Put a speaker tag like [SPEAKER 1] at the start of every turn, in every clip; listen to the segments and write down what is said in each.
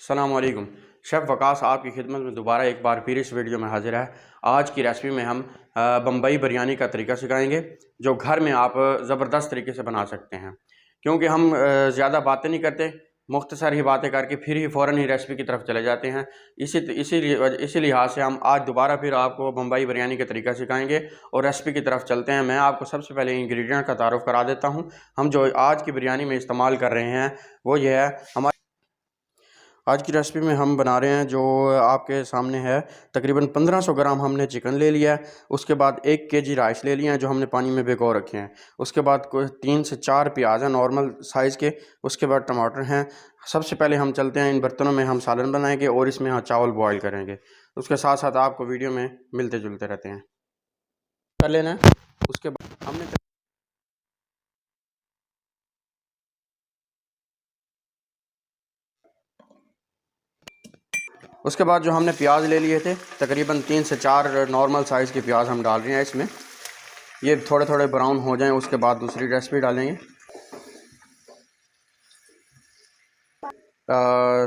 [SPEAKER 1] अस्सलाम वालेकुम। शेफ़ वकास आपकी खिदमत में दोबारा एक बार फिर इस वीडियो में हाजिर है। आज की रेसिपी में हम बम्बई बिरयानी का तरीका सिखाएंगे जो घर में आप ज़बरदस्त तरीके से बना सकते हैं। क्योंकि हम ज़्यादा बातें नहीं करते, मुख्तसर ही बातें करके फिर ही फ़ौरन ही रेसिपी की तरफ चले जाते हैं। इसी लिहाज से हम आज दोबारा फिर आपको बम्बई बिरयानी का तरीका सिखाएंगे और रेसिपी की तरफ चलते हैं। मैं आपको सबसे पहले इंग्रेडिएंट का तारुफ़ करा देता हूँ। हम जो आज की बिरयानी में इस्तेमाल कर रहे हैं वो ये है। हमारे आज की रेसिपी में हम बना रहे हैं जो आपके सामने है। तकरीबन 1500 ग्राम हमने चिकन ले लिया है। उसके बाद 1 केजी राइस ले लिया है जो हमने पानी में भिगो रखे हैं। उसके बाद कोई 3 से 4 प्याज हैं नॉर्मल साइज़ के। उसके बाद टमाटर हैं। सबसे पहले हम चलते हैं इन बर्तनों में हम सालन बनाएंगे और इसमें हम चावल बॉयल करेंगे। उसके साथ साथ आपको वीडियो में मिलते जुलते रहते हैं। कर लेना है। उसके बाद हमने उसके बाद जो हमने प्याज ले लिए थे तकरीबन 3 से 4 नॉर्मल साइज़ के प्याज हम डाल रहे हैं इसमें। ये थोड़े थोड़े ब्राउन हो जाएं उसके बाद दूसरी रेसिपी डालेंगे।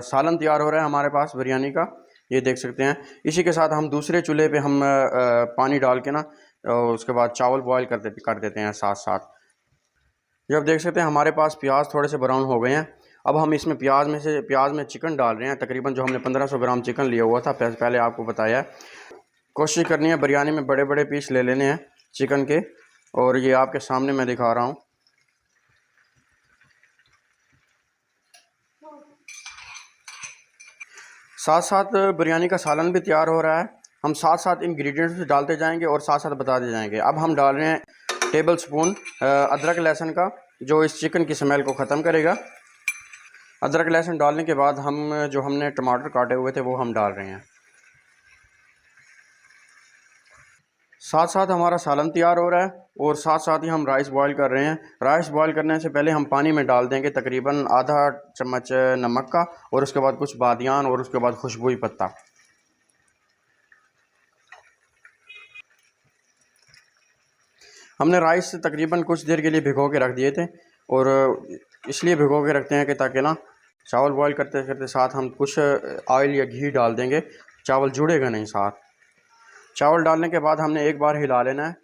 [SPEAKER 1] सालन तैयार हो रहा है हमारे पास बिरयानी का, ये देख सकते हैं। इसी के साथ हम दूसरे चूल्हे पे हम पानी डाल के ना उसके बाद चावल बॉयल कर देते हैं साथ साथ। जब देख सकते हैं हमारे पास प्याज थोड़े से ब्राउन हो गए हैं। अब हम इसमें प्याज में चिकन डाल रहे हैं। तकरीबन जो हमने 1500 ग्राम चिकन लिया हुआ था पहले आपको बताया। कोशिश करनी है बिरयानी में बड़े बड़े पीस ले लेने हैं चिकन के, और ये आपके सामने मैं दिखा रहा हूँ। साथ साथ बिरयानी का सालन भी तैयार हो रहा है। हम साथ साथ इंग्रेडिएंट्स डालते जाएंगे और साथ साथ बताते जाएंगे। अब हम डाल रहे हैं टेबल स्पून अदरक लहसुन का जो इस चिकन की स्मेल को ख़त्म करेगा। अदरक लहसुन डालने के बाद हम जो हमने टमाटर काटे हुए थे वो हम डाल रहे हैं। साथ साथ हमारा सालन तैयार हो रहा है और साथ साथ ही हम राइस बॉईल कर रहे हैं। राइस बॉईल करने से पहले हम पानी में डाल देंगे तकरीबन आधा चम्मच नमक का, और उसके बाद कुछ बादियान और उसके बाद खुशबुई पत्ता। हमने राइस तकरीबन कुछ देर के लिए भिगो के रख दिए थे, और इसलिए भिगो के रखते हैं कि ताकि ना चावल बॉईल करते करते साथ हम कुछ ऑयल या घी डाल देंगे, चावल जुड़ेगा नहीं साथ। चावल डालने के बाद हमने एक बार हिला लेना है।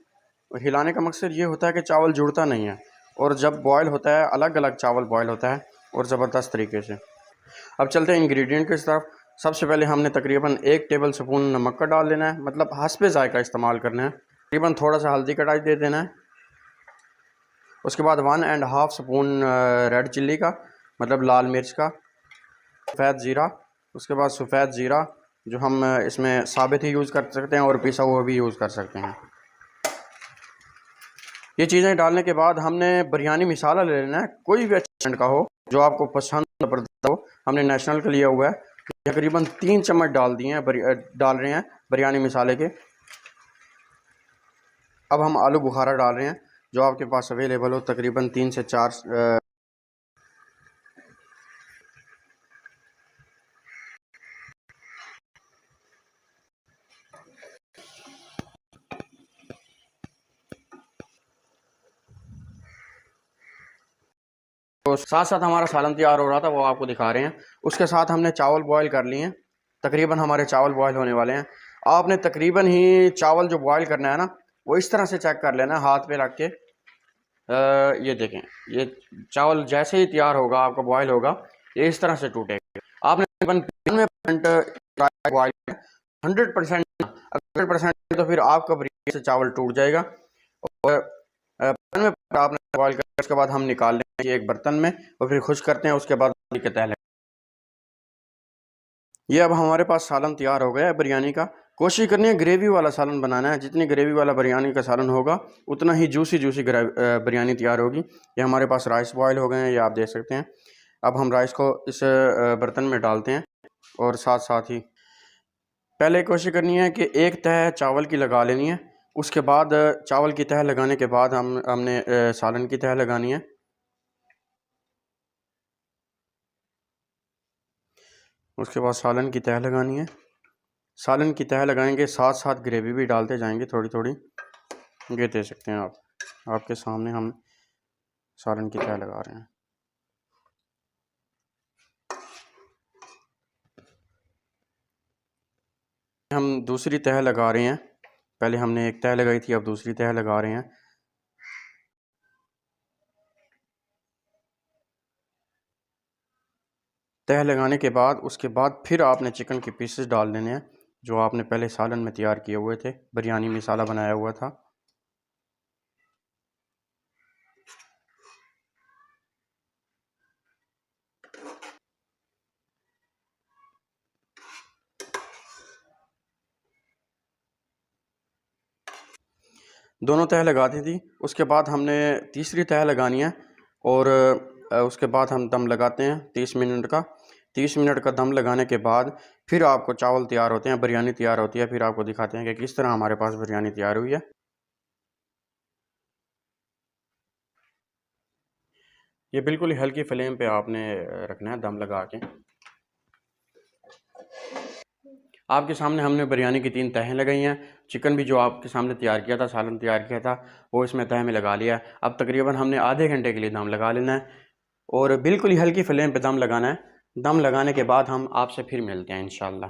[SPEAKER 1] हिलाने का मकसद ये होता है कि चावल जुड़ता नहीं है, और जब बॉयल होता है अलग अलग चावल बॉयल होता है और ज़बरदस्त तरीके से। अब चलते हैं इंग्रेडिएंट की तरफ। सबसे पहले हमने तकरीबन 1 टेबल स्पून नमक का डाल लेना है, मतलब हस्बे जायका इस्तेमाल करना है। तकरीबन थोड़ा सा हल्दी का डाल दे देना है। उसके बाद 1.5 स्पून रेड चिल्ली का, मतलब लाल मिर्च का। सफ़ेद ज़ीरा, उसके बाद सफ़ेद ज़ीरा जो हम इसमें साबित ही यूज़ कर सकते हैं और पिसा हुआ भी यूज़ कर सकते हैं। ये चीज़ें डालने के बाद हमने बिरयानी मसाला ले लेना है, कोई भी अच्छे ब्रांड का हो जो आपको पसंद पड़ता हो। हमने नेशनल का लिया हुआ है। तकरीबन 3 चम्मच डाल रहे हैं बिरयानी मसाले के। अब हम आलू बुखारा डाल रहे हैं जो आपके पास अवेलेबल हो, तकरीबन 3 से 4। तो साथ साथ हमारा सालन तैयार हो रहा था वो आपको दिखा रहे हैं। उसके साथ हमने चावल बॉयल कर लिए हैं। तकरीबन हमारे चावल बॉयल होने वाले हैं। आपने तकरीबन ही चावल जो बॉयल करना है ना वो इस तरह से चेक कर लेना है हाथ पे रख के। ये देखें, ये चावल जैसे ही तैयार होगा आपका बॉयल होगा ये इस तरह से टूटेगा। आपने तकरीबन 95% बॉयल 100%, 100% तो फिर आपका बिरयानी से चावल टूट जाएगा। और 95% आपने बॉयल कर उसके बाद हम निकाल लेंगे एक बर्तन में और फिर खुश करते हैं। उसके बाद के तहले ये अब हमारे पास सालन तैयार हो गया है बिरयानी का। कोशिश करनी है ग्रेवी वाला सालन बनाना है। जितनी ग्रेवी वाला बिरयानी का सालन होगा उतना ही जूसी जूसी बिरयानी तैयार होगी। ये हमारे पास राइस बॉयल हो गए हैं, ये आप देख सकते हैं। अब हम राइस को इस बर्तन में डालते हैं और साथ साथ ही पहले कोशिश करनी है कि एक तह चावल की लगा लेनी है। उसके बाद चावल की तह लगाने के बाद हमने सालन की तह लगानी है। उसके बाद सालन की तह लगानी है। सालन की तह लगाएंगे साथ साथ ग्रेवी भी डालते जाएंगे थोड़ी थोड़ी। ये दे सकते हैं आप, आपके सामने हम सालन की तह लगा रहे हैं। हम दूसरी तह लगा रहे हैं। पहले हमने एक तह लगाई थी, अब दूसरी तह लगा रहे हैं। तह लगाने के बाद उसके बाद फिर आपने चिकन के पीसेस डाल देने हैं जो आपने पहले सालन में तैयार किए हुए थे, बिरयानी मसाला बनाया हुआ था। दोनों तह लगा दी थी। उसके बाद हमने तीसरी तह लगानी है और उसके बाद हम दम लगाते हैं 30 मिनट का। 30 मिनट का दम लगाने के बाद फिर आपको चावल तैयार होते हैं, बिरयानी तैयार होती है। फिर आपको दिखाते हैं कि किस तरह हमारे पास बिरयानी तैयार हुई है। ये बिल्कुल ही हल्की फ्लेम पे आपने रखना है दम लगा के। आपके सामने हमने बिरयानी की 3 तहें लगाई हैं। चिकन भी जो आपके सामने तैयार किया था, सालन तैयार किया था, वो इसमें तह में लगा लिया। अब तकरीबन हमने आधे घंटे के लिए दम लगा लेना है और बिल्कुल ही हल्की फ्लेम पे दम लगाना है। दम लगाने के बाद हम आपसे फिर मिलते हैं इंशाल्लाह।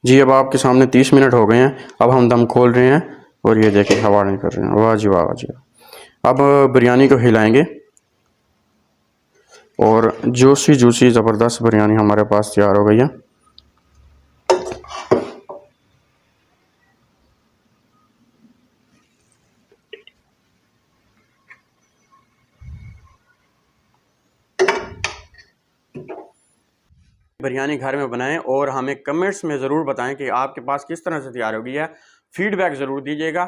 [SPEAKER 1] जी, अब आपके सामने 30 मिनट हो गए हैं। अब हम दम खोल रहे हैं और ये देखें हवा नहीं कर रहे हैं। वाह जी वाह, वाह जी वाह। अब बिरयानी को हिलाएंगे और जूसी जूसी ज़बरदस्त बिरयानी हमारे पास तैयार हो गई है। बिरयानी घर में बनाएं और हमें कमेंट्स में ज़रूर बताएं कि आपके पास किस तरह से तैयार होगी है। फीडबैक ज़रूर दीजिएगा।